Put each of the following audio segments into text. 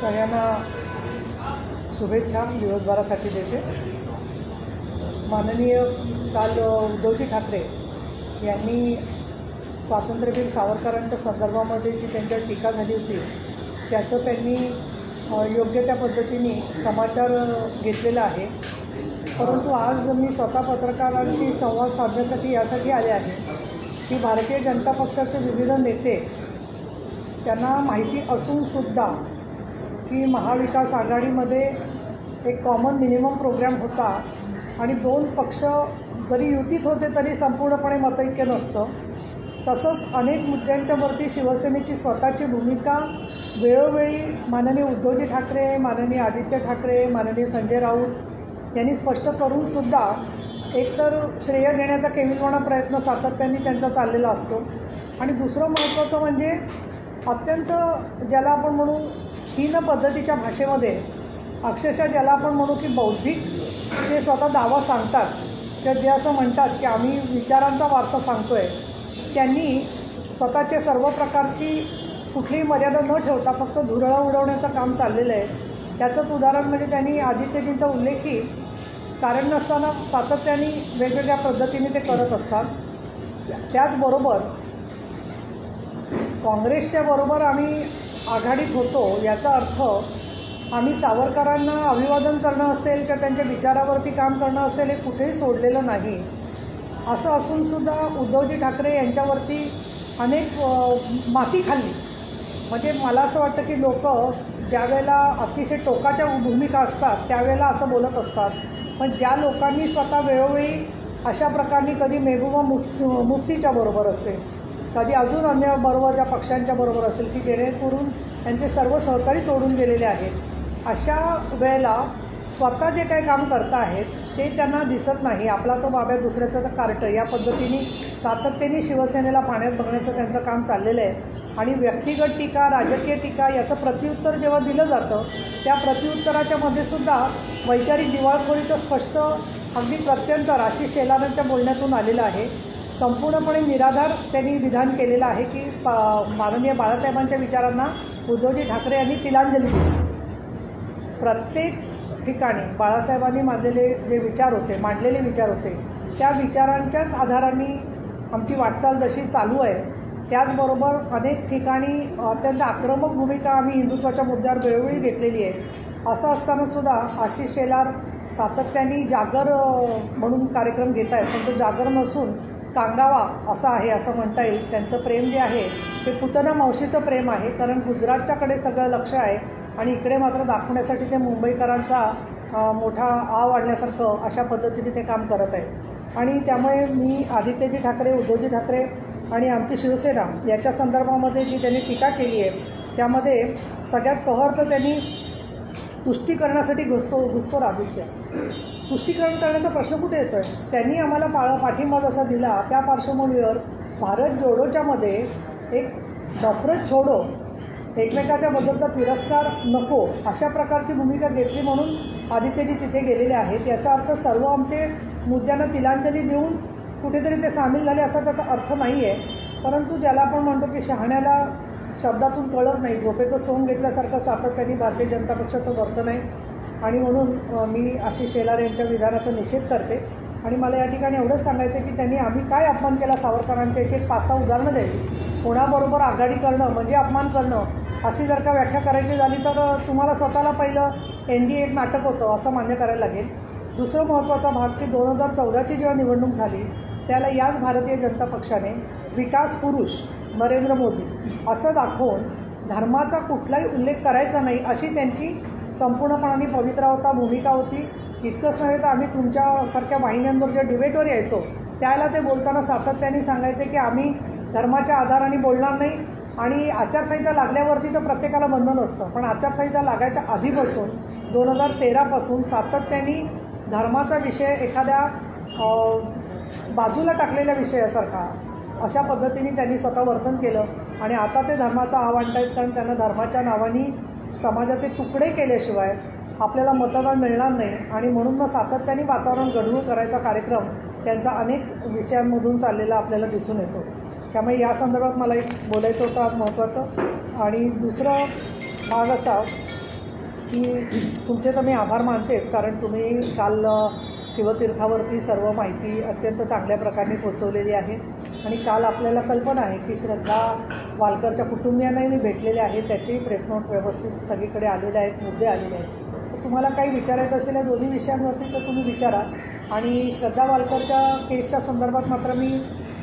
सगळ्यांना शुभेच्छा दिवसभरासाठी देते। माननीय काल उद्धवजी ठाकरे यांनी स्वातंत्र्यवीर सावरकरांच्या संदर्भामध्ये जी त्यांच्यावर टीका झाली होती त्याचं त्यांनी योग्य त्या पद्धतीने समाचार घेतलेला आहे। परंतु आज मी स्वतः पत्रकारांशी संवाद साधण्यासाठी यासाठी आले आहे की भारतीय जनता पक्षाचे विविध नेते त्यांना माहिती असूनसुद्धा की महाविकास आघाडीमध्ये एक कॉमन मिनिमम प्रोग्राम होता आणि दोन पक्ष जरी युतीत होते तरी संपूर्णपणे मतैक्य नसतं। तसंच अनेक मुद्द्यांच्यावरती शिवसेनेची स्वतःची भूमिका वेळोवेळी माननीय उद्धवजी ठाकरे, माननीय आदित्य ठाकरे, माननीय संजय राऊत यांनी स्पष्ट करूनसुद्धा एकतर श्रेय घेण्याचा केविलवाणा प्रयत्न सातत्याने त्यांचा चाललेला असतो आणि दुसरं महत्त्वाचं म्हणजे अत्यंत ज्याला आपण म्हणू हीन पद्धतीच्या भाषेमध्ये अक्षरशः ज्याला आपण म्हणू की बौद्धिक ते स्वतः दावा सांगतात तर जे असं म्हणतात की आम्ही विचारांचा वारसा सांगतो आहे, त्यांनी स्वतःचे सर्व प्रकारची कुठलीही मर्यादा न ठेवता फक्त धुरळा उडवण्याचं काम चाललेलं आहे। त्याचंच उदाहरण म्हणजे त्यांनी आदित्यजींचा उल्लेखही कारण नसताना सातत्याने वेगवेगळ्या पद्धतीने ते करत असतात। त्याचबरोबर काँग्रेसच्या बरोबर आम्ही आघाडीत होतो याचा अर्थ आम्ही सावरकरांना अभिवादन करणं असेल किंवा त्यांच्या विचारावरती काम करणं असेल हे कुठेही सोडलेलं नाही। असं असूनसुद्धा उद्धवजी ठाकरे यांच्यावरती अनेक माती खाल्ली। म्हणजे मला असं वाटतं की लोक ज्यावेळेला अतिशय टोकाच्या भूमिका असतात त्यावेळेला असं बोलत असतात, पण ज्या लोकांनी स्वतः वेळोवेळी अशा प्रकारे कधी महबूबा मुफ्तीच्या बरोबर असेल, कधी अजून अन्य बरोबरच्या पक्षांच्या बरोबर असेल की जेणेकरून त्यांचे सर्व सहकारी सोडून गेलेले आहेत, अशा वेळेला स्वतः जे काही काम करता आहेत ते त्यांना दिसत नाही। आपला तो बाब्या दुसऱ्याचं तर कार्ट या पद्धतीने सातत्याने शिवसेनेला पाण्यात बघण्याचं त्यांचं काम चाललेलं आहे आणि व्यक्तिगत टीका, राजकीय टीका याचं प्रत्युत्तर जेव्हा दिलं जातं त्या प्रत्युत्तराच्या मध्ये सुद्धा वैचारिक दिवाळखोरीचं स्पष्ट अगदी प्रत्यंतर आशिष शेलारांच्या बोलण्यातून आलेलं आहे। संपूर्णपणे निराधार त्यांनी विधान केलेलं आहे की माननीय बाळासाहेबांच्या विचारांना उद्धवजी ठाकरे यांनी तिलांजली दिली। प्रत्येक ठिकाणी बाळासाहेबांनी मांडलेले विचार होते त्या विचारांच्याच आधाराने आमची वाटचाल जशी चालू आहे, त्याचबरोबर अनेक ठिकाणी अत्यंत आक्रमक भूमिका आम्ही हिंदुत्वाच्या मुद्द्यावर वेळोवेळी घेतलेली आहे। असं असतानासुद्धा आशिष शेलार सातत्याने जागर म्हणून कार्यक्रम घेत आहेत, पण तो जागर नसून कांगावा असा आहे असं म्हणता येईल। त्यांचं प्रेम जे आहे ते पुतना मावशीचं प्रेम आहे, कारण गुजरातच्याकडे सगळं लक्ष आहे आणि इकडे मात्र दाखवण्यासाठी ते मुंबईकरांचा मोठा आव वाढण्यासारखं अशा पद्धतीने ते काम करत आहे। आणि त्यामुळे मी आदित्यजी ठाकरे, उद्धवजी ठाकरे आणि आमची शिवसेना याच्या संदर्भामध्ये जी त्यांनी टीका केली आहे त्यामध्ये सगळ्यात कहर तर त्यांनी तुष्टीकरणासाठी घुसखोर आदित्य तुष्टीकरण करण्याचा प्रश्न कुठे येतो आहे? त्यांनी आम्हाला पाठिंबा जसा दिला त्या पार्श्वभूमीवर भारत जोडोच्यामध्ये एक नफरत छोडो, एकमेकाच्या बद्दलचा तिरस्कार नको अशा प्रकारची भूमिका घेतली म्हणून आदित्यजी तिथे गेलेले आहेत। याचा अर्थ सर्व आमचे मुद्द्यांना तिलांजली देऊन कुठेतरी ते सामील झाले असा त्याचा अर्थ नाही आहे। परंतु ज्याला आपण म्हणतो की शहाण्याला शब्दातून कळत नाही, झोपेचं सोंग घेतल्यासारखं सातत्याने भारतीय जनता पक्षाचं वर्तन आहे आणि म्हणून मी आशिष शेलार यांच्या विधानाचा निषेध करते। आणि मला या ठिकाणी एवढंच सांगायचं आहे की त्यांनी आम्ही काय अपमान केला सावरकरांच्या याची एक 5-6 उदाहरणं द्यावी। कोणाबरोबर आघाडी करणं म्हणजे अपमान करणं अशी जर का व्याख्या करायची झाली तर तुम्हाला स्वतःला पहिलं NDA एक नाटक होतं असं मान्य करायला लागेल। दुसरं महत्त्वाचा भाग की 2014ची जेव्हा निवडणूक झाली त्याला याच भारतीय जनता पक्षाने विकास पुरुष नरेंद्र मोदी असं दाखवून धर्माचा कुठलाही उल्लेख करायचा नाही अशी त्यांची संपूर्णपणाने पवित्रावता भूमिका होती. इतकंच नव्हे तर आम्ही तुमच्यासारख्या वाहिन्यांवर जे डिबेटवर यायचो त्याला ते बोलताना सातत्याने सांगायचे की आम्ही धर्माच्या आधाराने बोलणार नाही. आणि आचारसंहिता लागल्यावरती तर प्रत्येकाला बंधन असतं, पण आचारसंहिता लागायच्या आधीपासून 2013पासून सातत्याने धर्माचा विषय एखाद्या बाजूला टाकलेल्या विषयासारखा अशा पद्धतीने त्यांनी स्वतः वर्तन केलं. आणि आता ते धर्माचा आव्हान आहेत, कारण त्यांना धर्माच्या नावाने समाजाचे तुकडे केल्याशिवाय आपल्याला मतदान मिळणार नाही. आणि म्हणून मग सातत्याने वातावरण गढूळ करायचा कार्यक्रम त्यांचा अनेक विषयांमधून चाललेला आपल्याला दिसून येतो. त्यामुळे या संदर्भात मला एक बोलायचं होतं आज महत्त्वाचं. आणि दुसरा भाग असा की तुमचे तर मी आभार मानतेच, कारण तुम्ही काल शिवतीर्थावरती सर्व माहिती अत्यंत चांगल्या प्रकारे पोचवलेली आहे. आणि काल आपल्याला कल्पना आहे की श्रद्धा वालकरच्या कुटुंबियांनाही मी भेटलेले आहे, त्याचेही प्रेस नोट व्यवस्थित सगळीकडे आलेले आहेत, मुद्दे आलेले आहेत. तर तुम्हाला काही विचारायचं असेल या दोन्ही विषयांवरती तर तुम्ही विचारा. आणि श्रद्धा वालकरच्या केसच्या संदर्भात मात्र मी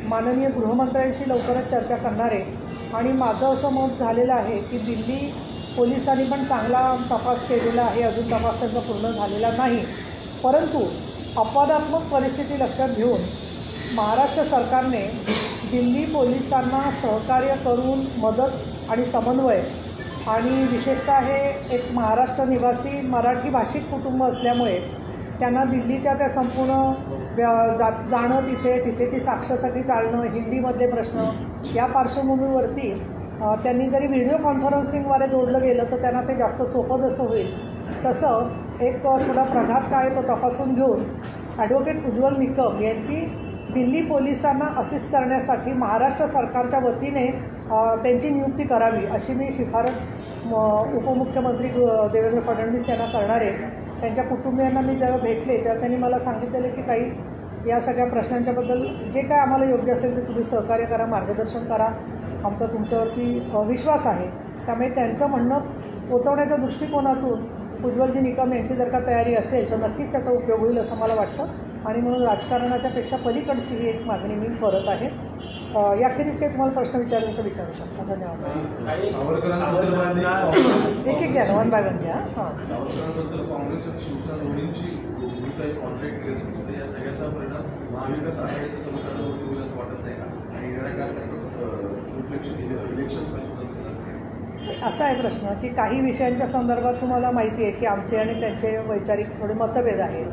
माननीय गृहमंत्र्यांशी लवकरच चर्चा करणार आहे. आणि माझं असं मत झालेलं आहे की दिल्ली पोलिसांनी पण चांगला तपास केलेला आहे, अजून तपास त्यांचा पूर्ण झालेला नाही. परंतु अपवादात्मक परिस्थिती लक्षात घेऊन महाराष्ट्र सरकारने दिल्ली पोलिसांना सहकार्य करून मदत आणि समन्वय, आणि विशेषतः हे एक महाराष्ट्र निवासी मराठी भाषिक कुटुंब असल्यामुळे त्यांना दिल्लीच्या त्या संपूर्ण जाणं, तिथे ती साक्षासाठी चालणं, हिंदीमधले प्रश्न, या पार्श्वभूमीवरती त्यांनी जरी व्हिडिओ कॉन्फरन्सिंगद्वारे जोडलं गेलं तर त्यांना ते जास्त सोपं जसं होईल तसं एक थोडा प्रघात काय तो तपासून घेऊन ॲडव्होकेट उज्ज्वल निकम यांची दिल्ली पोलिसांना असिस्ट करण्यासाठी महाराष्ट्र सरकारच्या वतीने त्यांची नियुक्ती करावी अशी मी शिफारस उपमुख्यमंत्री देवेंद्र फडणवीस यांना करणार आहे. त्यांच्या कुटुंबियांना मी जेव्हा भेटले तेव्हा त्यांनी मला सांगितलेलं की ताई, या सगळ्या प्रश्नांच्याबद्दल जे काय आम्हाला योग्य असेल ते तुम्ही सहकार्य करा, मार्गदर्शन करा, आमचा तुमच्यावरती विश्वास आहे. त्यामुळे त्यांचं म्हणणं पोचवण्याच्या दृष्टिकोनातून उज्ज्वलजी निकम यांची जर का तयारी असेल तर नक्कीच त्याचा उपयोग होईल असं मला वाटतं. आणि म्हणून राजकारणाच्या पेक्षा पलीकडची ही एक मागणी मी करत आहे. याखेरीज काही तुम्हाला प्रश्न विचारले तर विचारू शकता. धन्यवाद. एक एक घ्या, वन बाय वन घ्या. हां, काँग्रेस आणि शिवसेना दोन्हींची भूमिका कॉन्ट्रॅक्ट केली होती, या सगळ्याचा परिणाम महाविकास आघाडीच्या समीकरणावरती होईल असं वाटत नाही का? आणि येणाऱ्या काळात त्याचं रिफ्लेक्शन इलेक्शन्समध्ये असा आहे प्रश्न की काही विषयांच्या संदर्भात तुम्हाला माहिती आहे की आमचे आणि त्यांचे वैचारिक थोडे मतभेद आहेत,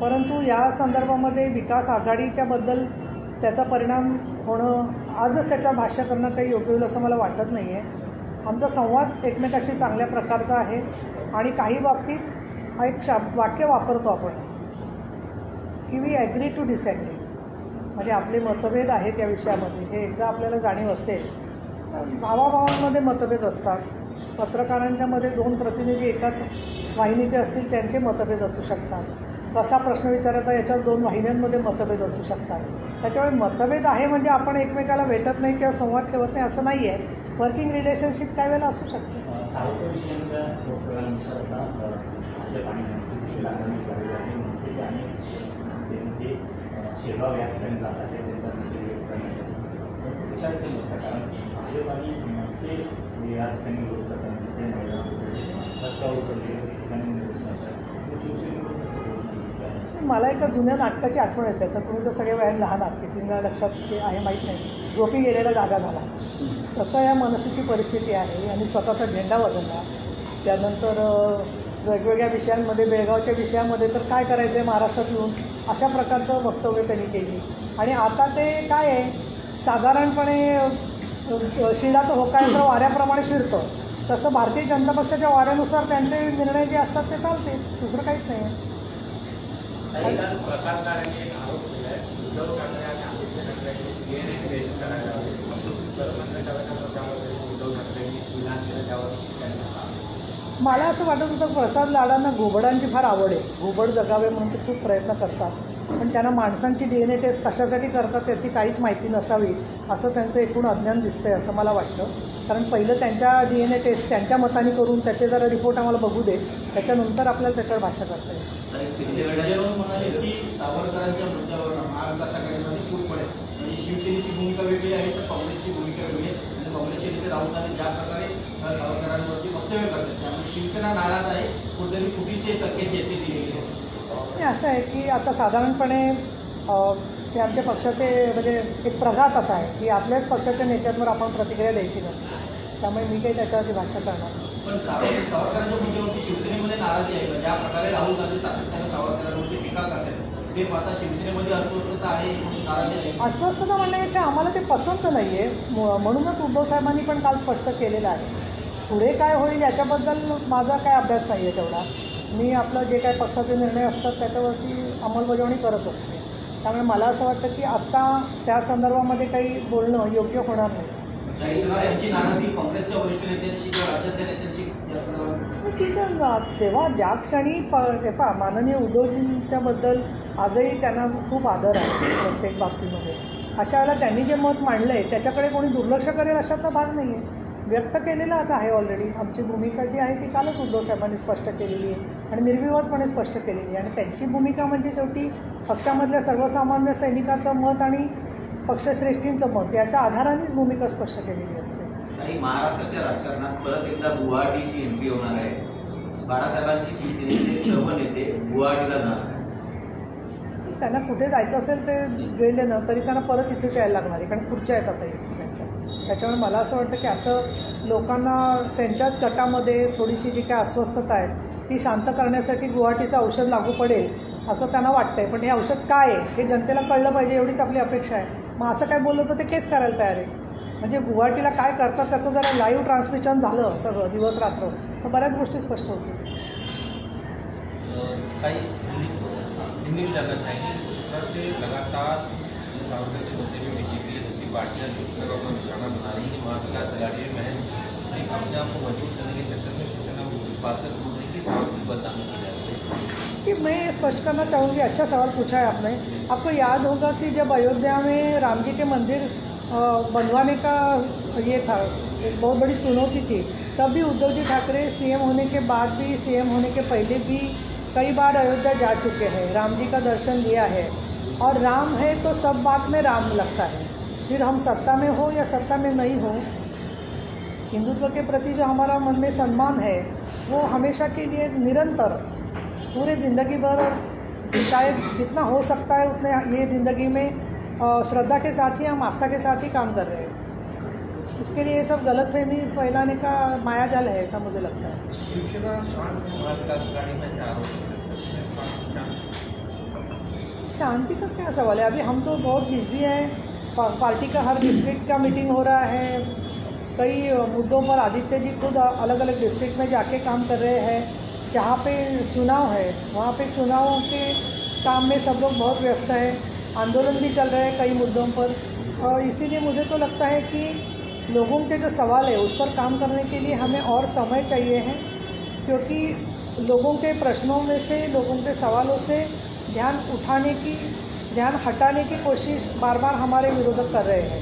परंतु या संदर्भामध्ये विकास आघाडीच्याबद्दल त्याचा परिणाम होणं, आजच त्याच्या भाष्य करणं काही योग्य होईल असं मला वाटत नाही आहे. आमचा संवाद एकमेकाशी चांगल्या प्रकारचा आहे. आणि काही बाबतीत एक वाक्य वापरतो आपण की वी ॲग्री टू डिसॲग्री, म्हणजे आपले मतभेद आहेत या विषयामध्ये, हे एकदा आपल्याला जाणीव असेल. भावाभावांमध्ये मतभेद असतात, पत्रकारांच्यामध्ये दोन प्रतिनिधी एकाच वाहिनीचे असतील त्यांचे मतभेद असू शकतात, कसा प्रश्न विचारायचा याच्यावर दोन वाहिन्यांमध्ये मतभेद असू शकतात. त्याच्यामुळे मतभेद आहे म्हणजे आपण एकमेकाला भेटत नाही किंवा संवाद ठेवत नाही असं नाही आहे. वर्किंग रिलेशनशिप काही वेळेला असू शकते. मला एका जुन्या नाटकाची आठवण येते. तर तुम्ही तर सगळे वयात लहान आहात, कितींदा लक्षात ते आहे माहीत नाही, झोपी गेलेला जागा झाला, तसं या मनस्थिती परिस्थिती आहे. आणि स्वतःचा झेंडा बदलला, त्यानंतर वेगवेगळ्या विषयांमध्ये, बेळगावच्या विषयामध्ये तर काय करायचं आहे महाराष्ट्रात येऊन, अशा प्रकारचं वक्तव्य त्यांनी केली. आणि आता ते काय आहे, साधारणपणे शिडाचं होकायंत्र वाऱ्याप्रमाणे फिरतं, तसं भारतीय जनता पक्षाच्या वाऱ्यानुसार त्यांचे निर्णय जे असतात ते चालते, दुसरं काहीच नाही आहे. मला असं वाटत होतं प्रसाद लाडांना घुबडांची फार आवड आहे, घुबड जगावे म्हणून ते खूप प्रयत्न करतात. पण त्यांना माणसांची DNA टेस्ट कशासाठी करतात त्याची काहीच माहिती नसावी असं त्यांचं एकूण अज्ञान दिसतंय असं मला वाटतं. कारण पहिलं त्यांच्या DNA टेस्ट त्यांच्या मताने करून त्याचे जरा रिपोर्ट आम्हाला बघू दे, त्याच्यानंतर आपल्याला त्याच्यावर भाषा करता येईल. म्हणाले की सावरकरांच्या मुद्द्यावर महाविकास आघाडीमध्ये फूट पडेल, म्हणजे शिवसेनेची भूमिका वेगळी आहे तर काँग्रेसची भूमिका वेगळी आहे. म्हणजे काँग्रेसचे नेते राहुल गांधी ज्या प्रकारे सावरकरांवरती वक्तव्य करतात त्यामुळे शिवसेना नाराज आहे, कुठेतरी फुटीचे संकेत येथे दिले गेले. असं आहे की आता साधारणपणे ते आमच्या पक्षाचे म्हणजे एक प्रघात असा आहे की आपल्याच पक्षाच्या नेत्यांवर आपण प्रतिक्रिया द्यायची नसते, त्यामुळे मी काही त्याच्यावरती भाष्य करणार नाही. पण सावरकरांच्या मुद्द्यावरती शिवसेनेमध्ये नाराजी आहे का? ज्या प्रकारे राहुल गांधी सातत्यानं सावरकरांवरती टीका करतात ते आता शिवसेनेमध्ये अस्वस्थता आहे, नाराजी आहे. अस्वस्थता म्हणण्यापेक्षा आम्हाला ते पसंत नाही आहे, म्हणूनच उद्धव साहेबांनी पण काल स्पष्ट केलेलं आहे. पुढे काय होईल याच्याबद्दल माझा काय अभ्यास नाही आहे तेवढा. मी आपलं जे काही पक्षाचे निर्णय असतात त्याच्यावरती अंमलबजावणी करत असते, त्यामुळे मला असं वाटतं की आत्ता त्या संदर्भामध्ये काही बोलणं योग्य होणार नाही. यांची नाराजी काँग्रेसच्या वरिष्ठ नेत्यांशी किंवा राज्यातल्या नेत्यांशी या संदर्भात ठीक आहे ना, तेव्हा ज्या क्षणी माननीय उद्धवजींच्याबद्दल आजही त्यांना खूप आदर आहे प्रत्येक बाबतीमध्ये, अशा वेळेला त्यांनी जे मत मांडलं आहे त्याच्याकडे कोणी दुर्लक्ष करेल अशातला भाग नाही आहे. व्यक्त केलेलाच आहे ऑलरेडी. आमची भूमिका जी आहे ती कालच उद्धव साहेबांनी स्पष्ट केलेली आहे आणि निर्विवादपणे स्पष्ट केलेली आहे. आणि त्यांची भूमिका म्हणजे शेवटी पक्षामधल्या सर्वसामान्य सैनिकाचं मत आणि पक्षश्रेष्ठींचं मत याच्या आधारानेच भूमिका स्पष्ट केलेली असते. काही महाराष्ट्राच्या राजकारणात परत एकदा गुवाहाटीची एमपी होणार आहे. बाळासाहेबांची शिवसेनेचे सर्व नेते गुवाहाटीला जाणार आहे. त्यांना कुठे जायचं असेल ते गेले ना तरी त्यांना परत इथेच यायला लागणार आहे, कारण खुर्च्या येतात त्यांच्या. त्याच्यामुळे मला असं वाटतं की असं लोकांना त्यांच्याच गटामध्ये थोडीशी जी काय अस्वस्थता आहे ती शांत करण्यासाठी गुवाहाटीचं औषध लागू पडेल असं त्यांना वाटतंय. पण हे औषध काय आहे हे जनतेला कळलं पाहिजे एवढीच आपली अपेक्षा आहे. मग असं काय बोललं तर ते केस करायला तयार आहे. म्हणजे गुवाहाटीला काय करतात त्याचं जरा लाईव्ह ट्रान्समिशन झालं सगळं दिवस रात्र तर बऱ्याच गोष्टी स्पष्ट होतील. कई हिंदी में जानना चाहेंगे उस तरह से लगातार सावरकर के मुद्दे में बीजेपी या दूसरी पार्टियां शिवसेना को निशाना बना रही है. महाविकास आघाड़ी में महज सिर्फ अपने आप को मजबूत करने के चक्कर में शिवसेना बात से दूर नहीं कि सावरकर की बदनामी की जा रही है. कि मैं स्पष्ट करना चाहूँगी, अच्छा सवाल पूछा है आपने. आपको याद होगा कि जब अयोध्या में राम जी के मंदिर बनवाने का ये था, एक बहुत बड़ी चुनौती थी, तब भी उद्धव जी ठाकरे सीएम होने के बाद भी, सीएम होने के पहले भी कई बार अयोध्या जा चुके हैं, राम जी का दर्शन लिया है. और राम है तो सब बात में राम लगता है, फिर हम सत्ता में हो या सत्ता में नहीं हो, हिंदुत्व के प्रति जो हमारा मन में सम्मान है वो हमेशा के लिए निरंतर पूरे ज़िंदगी भर शायद जितना हो सकता है उतने ये ज़िंदगी में श्रद्धा के साथ ही हम आस्था के साथ ही काम कर रहे हैं. इसके लिए ये सब गलतफहमी फैलाने का मायाजाल है ऐसा मुझे लगता है. शिवसेना शांत महाविकास आघाड़ी में से आरोप शांति का क्या सवाल है. अभी हम तो बहुत बिजी हैं, पार्टी का हर डिस्ट्रिक्ट का मीटिंग हो रहा है, कई मुद्दों पर आदित्य जी खुद अलग अलग डिस्ट्रिक्ट में जाके काम कर रहे हैं. जहाँ पे चुनाव है वहाँ पे चुनाव के काम में सब लोग बहुत व्यस्त हैं, आंदोलन भी चल रहे हैं कई मुद्दों पर. और इसीलिए मुझे तो लगता है कि लोगों के जो सवाल है उस पर काम करने के लिए हमें और समय चाहिए है, क्योंकि लोगों के प्रश्नों में से, लोगों के सवालों से ध्यान हटाने की कोशिश बार बार हमारे विरोधक कर रहे हैं.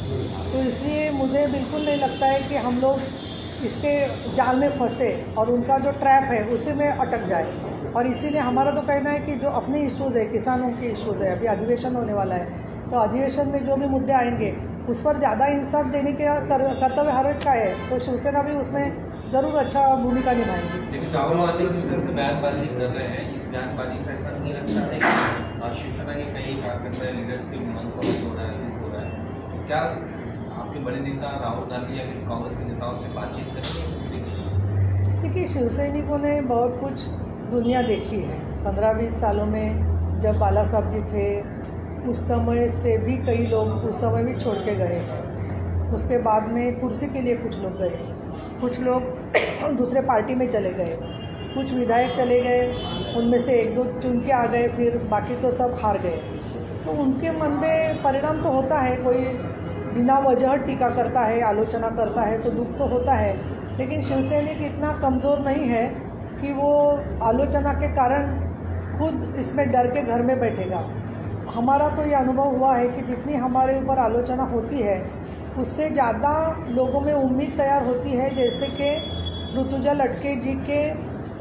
तो इसलिए मुझे बिल्कुल नहीं लगता है कि हम लोग इसके जाल में फंसे और उनका जो ट्रैप है उसी में अटक जाए. और इसीलिए हमारा तो कहना है कि जो अपने इश्यूज़ है, किसानों के इश्यूज़ है, अभी अधिवेशन होने वाला है, तो अधिवेशन में जो भी मुद्दे आएंगे उस पर ज़्यादा इंसाफ देने के कर्तव्य हर एक का है. तो शिवसेना भी उसमें ज़रूर अच्छा भूमिका निभाएंगी. लेकिन राहुल गांधी जिस तरह से बयानबाजी कर रहे हैं, इस बयानबाजी से ऐसा नहीं लगता है कि शिवसेना के कई कार्यकर्ता लीडर्स के मन को हो रहा है. क्या आपके बड़े नेता राहुल गांधी या फिर कांग्रेस के नेताओं से बातचीत करेंगे? देखिए, शिवसैनिकों ने बहुत कुछ दुनिया देखी है. 15-20 सालों में जब बाला साहब जी थे उस समय से भी कई लोग उस समय भी छोड़ के गए हैं. उसके बाद में कुर्सी के लिए कुछ लोग गए, कुछ लोग दूसरे पार्टी में चले गए, कुछ विधायक चले गए, उनमें से 1-2 चुन के आ गए, फिर बाकी तो सब हार गए. तो उनके मन में परिणाम तो होता है, कोई बिना वजह टीका करता है, आलोचना करता है तो दुख तो होता है. लेकिन शिवसैनिक इतना कमज़ोर नहीं है कि वो आलोचना के कारण खुद इसमें डर के घर में बैठेगा. हमारा तो ये अनुभव हुआ है कि जितनी हमारे ऊपर आलोचना होती है उससे ज़्यादा लोगों में उम्मीद तैयार होती है, जैसे कि ऋतुजा लटके जी के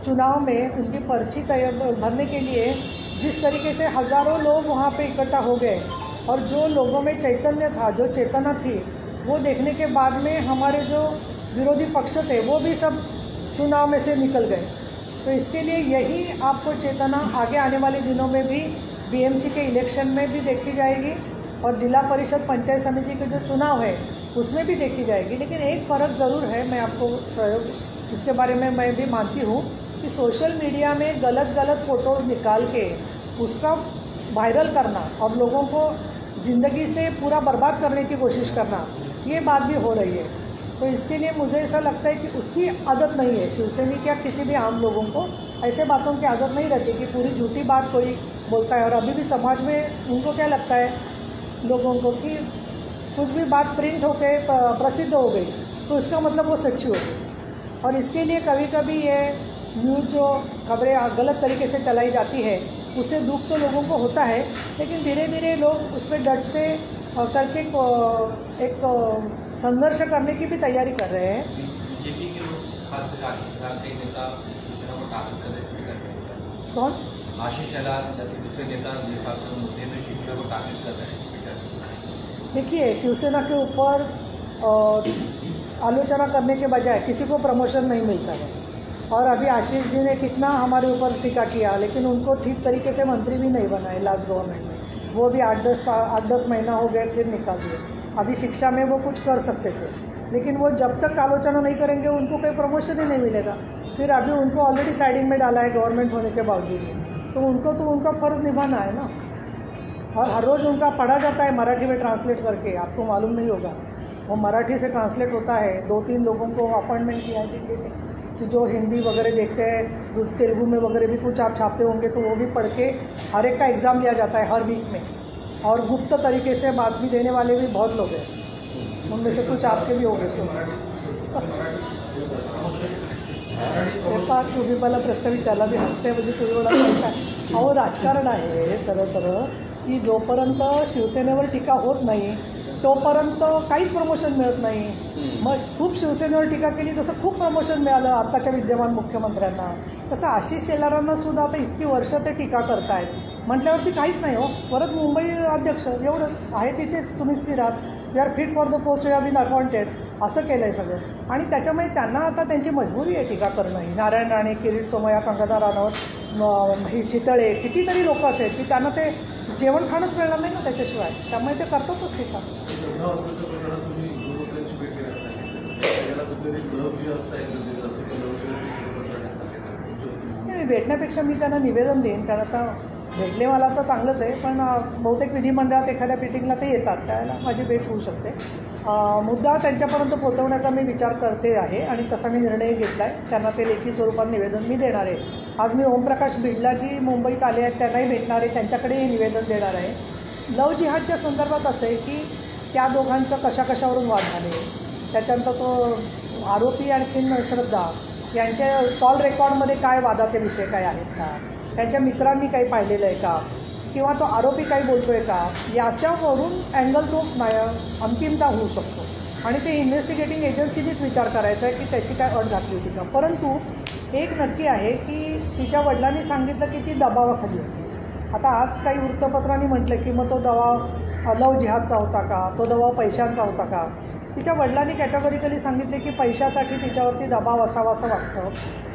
चुनाव में उनकी पर्ची भरने के लिए जिस तरीके से हज़ारों लोग वहाँ पे इकट्ठा हो गए और जो लोगों में चैतन्य था, जो चेतना थी, वो देखने के बाद में हमारे जो विरोधी पक्ष थे वो भी सब चुनाव में से निकल गए। तो इसके लिए यही आपको चेतना आगे आने वाले दिनों में भी बीएमसी के इलेक्शन में भी देखी जाएगी और जिला परिषद पंचायत समिति के जो चुनाव है उसमें भी देखी जाएगी। लेकिन एक फ़र्क ज़रूर है, मैं आपको उसके बारे में मैं भी मानती हूँ कि सोशल मीडिया में गलत फ़ोटो निकाल के उसका वायरल करना और लोगों को ज़िंदगी से पूरा बर्बाद करने की कोशिश करना, ये बात भी हो रही है। तो इसके लिए मुझे ऐसा लगता है कि उसकी आदत नहीं है, शिवसैनिक या किसी भी आम लोगों को ऐसे बातों की आदत नहीं रहती कि पूरी झूठी बात कोई बोलता है। और अभी भी समाज में उनको क्या लगता है लोगों को कि कुछ भी बात प्रिंट होकर प्रसिद्ध हो गई तो इसका मतलब वो सच्ची हो गई। और इसके लिए कभी कभी ये न्यूज़ जो खबरें गलत तरीके से चलाई जाती है उससे दुख तो लोगों को होता है, लेकिन धीरे धीरे लोग उस पर डट से करके एक संघर्ष करने की भी तैयारी कर रहे हैं। बीजेपी के लोग खासकर आशीष शेलार के नेता शिवसेना को टारगेट कर रहे हैं। कौन? आशीष शेलार या फिर दूसरे नेता जिस मुद्दे में शिवसेना को टारगेट कर रहे हैं। देखिए, शिवसेना के ऊपर आलोचना करने के बजाय किसी को प्रमोशन नहीं मिलता है। और अभी आशीष जी ने कितना हमारे ऊपर टीका किया, लेकिन उनको ठीक तरीके से मंत्री भी नहीं बनाए लास्ट गवर्नमेंट में। वो भी 8-10 महीना हो गए फिर निकाल दिए। अभी शिक्षा में वो कुछ कर सकते थे, लेकिन वो जब तक आलोचना नहीं करेंगे उनको कोई प्रमोशन ही नहीं मिलेगा। फिर अभी उनको ऑलरेडी साइडिंग में डाला है गवर्नमेंट होने के बावजूद, तो उनको तो उनका फ़र्ज निभाना है ना। और हर रोज़ उनका पढ़ा जाता है मराठी में ट्रांसलेट करके, आपको मालूम नहीं होगा। वो मराठी से ट्रांसलेट होता है। 2-3 लोगों को अपॉइंटमेंट किया है कि जो हिंदी वगैरह देखते हैं, तेलुगु में वगैरह भी कुछ आप छापते होंगे तो वो भी पढ़ के हर एक का एग्ज़ाम लिया जाता है हर वीक में। और गुप्त तरीके से बातमी देने वाले भी बहुत लोग हैं, उनमें से कुछ आपके भी हो गए। तुम्ही मला प्रश्न विचारला, मी हसते म्हणजे तुम्ही मला सांगताय अहो राजकारण आहे सरळ सरळ की जोपर्यंत शिवसेनेवर टीका होत नाही तोपर्यंत काहीच प्रमोशन मिळत नाही। मग खूप शिवसेनेवर टीका केली तसं खूप प्रमोशन मिळालं आत्ताच्या विद्यमान मुख्यमंत्र्यांना, तसं आशिष शेलारांना सुद्धा आता इतकी वर्ष ते टीका करतायत म्हटल्यावरती काहीच नाही हो। परत मुंबई अध्यक्ष एवढंच आहे, तिथेच तुम्ही स्थिर आहात, we are fit for the post, we have been appointed, असं केलं आहे सगळं। आणि त्याच्यामुळे त्यांना आता त्यांची मजबुरी आहे टीका करणं ही। नारायण राणे, किरीट सोमय्या, कंगना राणौत, ही चितळे, कितीतरी लोक असे आहेत की त्यांना ते जेवण खाणंच मिळणार नाही ना त्याच्याशिवाय, त्यामुळे ते करतातच टीका। भेटण्यापेक्षा मी त्यांना निवेदन देईन, कारण आता भेटले मला तर चांगलंच आहे, पण बहुतेक विधिमंडळात एखाद्या मिटिंगला ते येतात, त्याला माझी भेट होऊ शकते। मुद्दा त्यांच्यापर्यंत पोहोचवण्याचा मी विचार करते आहे आणि तसा मी निर्णय घेतला आहे। त्यांना ते लेखी स्वरूपात निवेदन मी देणार आहे। आज मी ओमप्रकाश बिडला जी मुंबईत आले आहेत त्यांनाही भेटणार आहे, त्यांच्याकडे हे निवेदन देणार आहे। लव जिहादच्या संदर्भात असं आहे की त्या दोघांचं कशावरून वाद झाले, त्याच्यानंतर तो आरोपी आणखीन श्रद्धा यांच्या कॉल रेकॉर्डमध्ये काय वादाचे विषय काय आहेत का, त्यांच्या मित्रांनी काही पाहिलेलं आहे का, किंवा तो आरोपी काही बोलतो आहे का, याच्यावरून अँगल तो अंतिमता होऊ शकतो। आणि ते इन्व्हेस्टिगेटिंग एजन्सीनीच विचार करायचा आहे की त्याची काय अट घातली होती का। परंतु एक नक्की आहे की तिच्या वडिलांनी सांगितलं की ती दबावाखाली होती। आता आज काही वृत्तपत्रांनी म्हटलं की मग तो दबाव लव जिहादचा होता का, तो दबाव पैशांचा होता का। तिच्या वडिलांनी कॅटेगोरिकली सांगितले की पैशासाठी तिच्यावरती दबाव असावा असं वाटतं।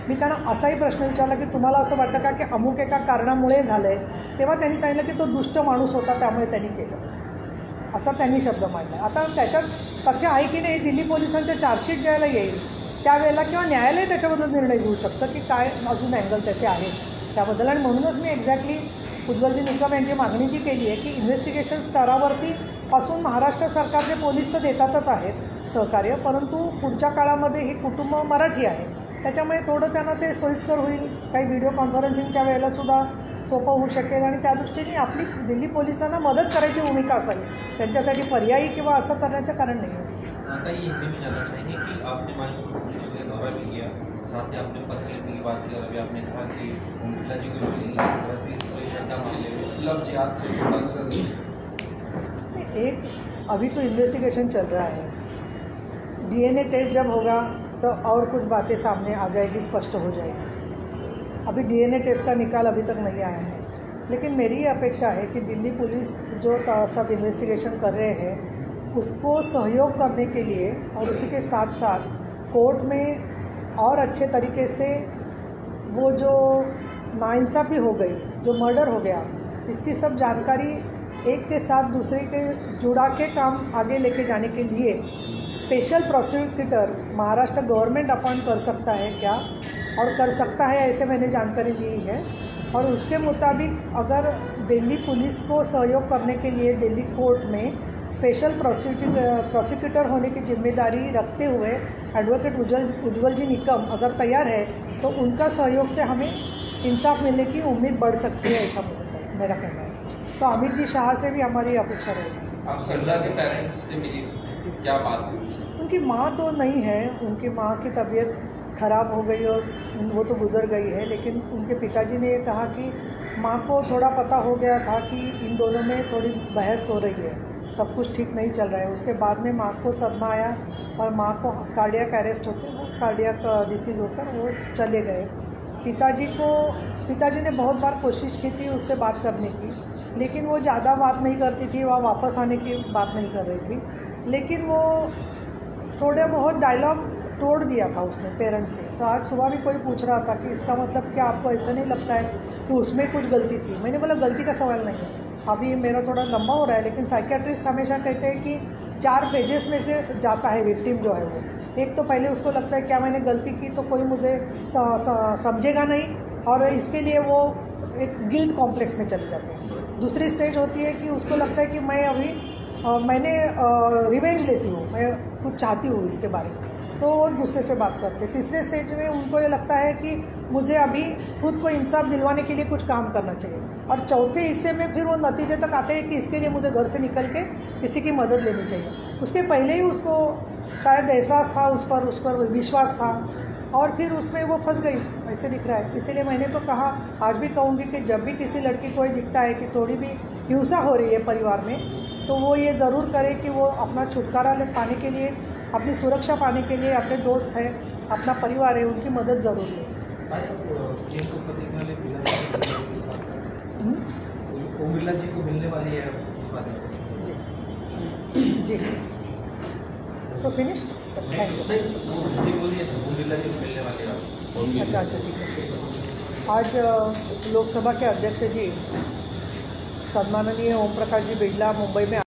मी त्यांना असाही प्रश्न विचारला की तुम्हाला असं वाटतं का की अमुक एका कारणामुळे झालं आहे, तेव्हा त्यांनी सांगितलं की तो दुष्ट माणूस होता त्यामुळे त्यांनी केलं, असा त्यांनी शब्द मांडला। आता त्याच्यात तथ्य आहे की नाही, दिल्ली पोलिसांच्या चार्जशीट ज्यावेळेला येईल त्यावेळेला किंवा न्यायालय त्याच्याबद्दल निर्णय घेऊ शकतं की काय अजून अँगल त्याचे आहेत त्याबद्दल। आणि म्हणूनच मी एक्झॅक्टली उज्ज्वलजी निकम यांची मागणी जी केली आहे की इन्व्हेस्टिगेशन स्तरावरती पासून महाराष्ट्र सरकारचे पोलीस तर देतातच आहेत सहकार्य, परंतु पुढच्या काळामध्ये ही कुटुंब मराठी आहे, त्याच्यामुळे थोडं त्यांना ते सोयीस्कर होईल। काही व्हिडिओ कॉन्फरन्सिंगच्या वेळेला सुद्धा सोपं होऊ शकेल आणि त्या दृष्टीने आपली दिल्ली पोलिसांना मदत करायची भूमिका असावी, त्यांच्यासाठी पर्यायी किंवा असं करण्याचं कारण नाही आहे। नाटा ये हिंदी में जानना चाहेंगे कि आपने माननीय पुलिस का दौरा भी किया, साथ ही आपने पत्र लिखने की बात की और अभी आपने कहा कि ओम बिरला जी को मिलेंगे, इस तरह से कोई शंका मुझे मतलब जी आज से थोड़ा सा एक अभी तो इन्वेस्टिगेशन चल रहा है, डीएनए टेस्ट जब होगा तो और कुछ बातें सामने आ जाएगी, स्पष्ट हो जाएगी। अभी डीएनए टेस्ट का निकाल अभी तक नहीं आया है, लेकिन मेरी ये अपेक्षा है कि दिल्ली पुलिस जो सब इन्वेस्टिगेशन कर रहे हैं उसको सहयोग करने के लिए और उसी के साथ साथ कोर्ट में और अच्छे तरीके से वो जो नाइंसाफ़ी हो गई, जो मर्डर हो गया, इसकी सब जानकारी एक के साथ दूसरे के जुड़ा के काम आगे लेके जाने के लिए special prosecutor Maharashtra government appoint कर सकता है क्या, और कर सकता है ऐसे मैंने जानकारी ली है। और उसके मुताबिक अगर दिल्ली पुलिस को सहयोग करने के लिए दिल्ली कोर्ट में स्पेशल प्रोसिक्यूटर होने की जिम्मेदारी रखते हुए एडवोकेट उज्जवल जी निकम अगर तैयार है तो उनका सहयोग से हमें इंसाफ मिलने की उम्मीद बढ़ सकती है, ऐसा मेरा कहना है। तो अमित जी शाह से भी हमारी अपेक्षा रहेगी। आप सरला के पेरेंट्स से मिली, क्या बात हुई? उनकी माँ तो नहीं है, उनकी माँ की तबीयत ख़राब हो गई और वो तो गुजर गई है, लेकिन उनके पिताजी ने ये कहा कि माँ को थोड़ा पता हो गया था कि इन दोनों में थोड़ी बहस हो रही है, सब कुछ ठीक नहीं चल रहा है। उसके बाद में माँ को सदमा आया और माँ को कार्डियक अरेस्ट होकर, वो कार्डियक डिसीज़ होकर वो चले गए। पिताजी ने बहुत बार कोशिश की थी उससे बात करने की, लेकिन वो ज़्यादा बात नहीं करती थी, वह वापस आने की बात नहीं कर रही थी, लेकिन वो थोड़े बहुत डायलॉग तोड़ दिया था उसने पेरेंट्स से। तो आज सुबह भी कोई पूछ रहा था कि इसका मतलब क्या आपको ऐसा नहीं लगता है कि उसमें कुछ गलती थी? मैंने बोला गलती का सवाल नहीं है, अभी मेरा थोड़ा लंबा हो रहा है, लेकिन साइकियाट्रिस्ट हमेशा कहते हैं कि 4 फेजेस में से जाता है विक्टिम जो है वो। एक तो पहले उसको लगता है क्या मैंने गलती की तो कोई मुझे समझेगा नहीं, और इसके लिए वो एक गिल्ट कॉम्प्लेक्स में चले जाते हैं। दूसरी स्टेज होती है कि उसको लगता है कि मैं अभी मैंने रिवेंज लेती हूँ, मैं कुछ चाहती हूँ इसके बारे में, तो वो गुस्से से बात करते हैं। तीसरे स्टेज में उनको ये लगता है कि मुझे अभी खुद को इंसाफ दिलवाने के लिए कुछ काम करना चाहिए, और चौथे हिस्से में फिर वो नतीजे तक आते हैं कि इसके लिए मुझे घर से निकल के किसी की मदद लेनी चाहिए। उसके पहले ही उसको शायद एहसास था, उस पर विश्वास था, और फिर उसमें वो फंस गई, ऐसे दिख रहा है। इसीलिए मैंने तो कहा, आज भी कहूँगी कि जब भी किसी लड़की को ये दिखता है कि थोड़ी भी हिंसा हो रही है परिवार में, तो वो ये ज़रूर करे कि वो अपना छुटकारा पाने के लिए, अपनी सुरक्षा पाने के लिए अपने दोस्त हैं, अपना परिवार है, उनकी मदद ज़रूर लें। ओम बिरला जी को मिलने वाली है उस बारे में जी सो फिनिश। Thank you. बोलिए, ओम बिरला जी को मिलने वाली है। अच्छा ठीक है। आज लोकसभा के अध्यक्ष जी सन्माननीय ओम प्रकाश जी बिरला मुंबई में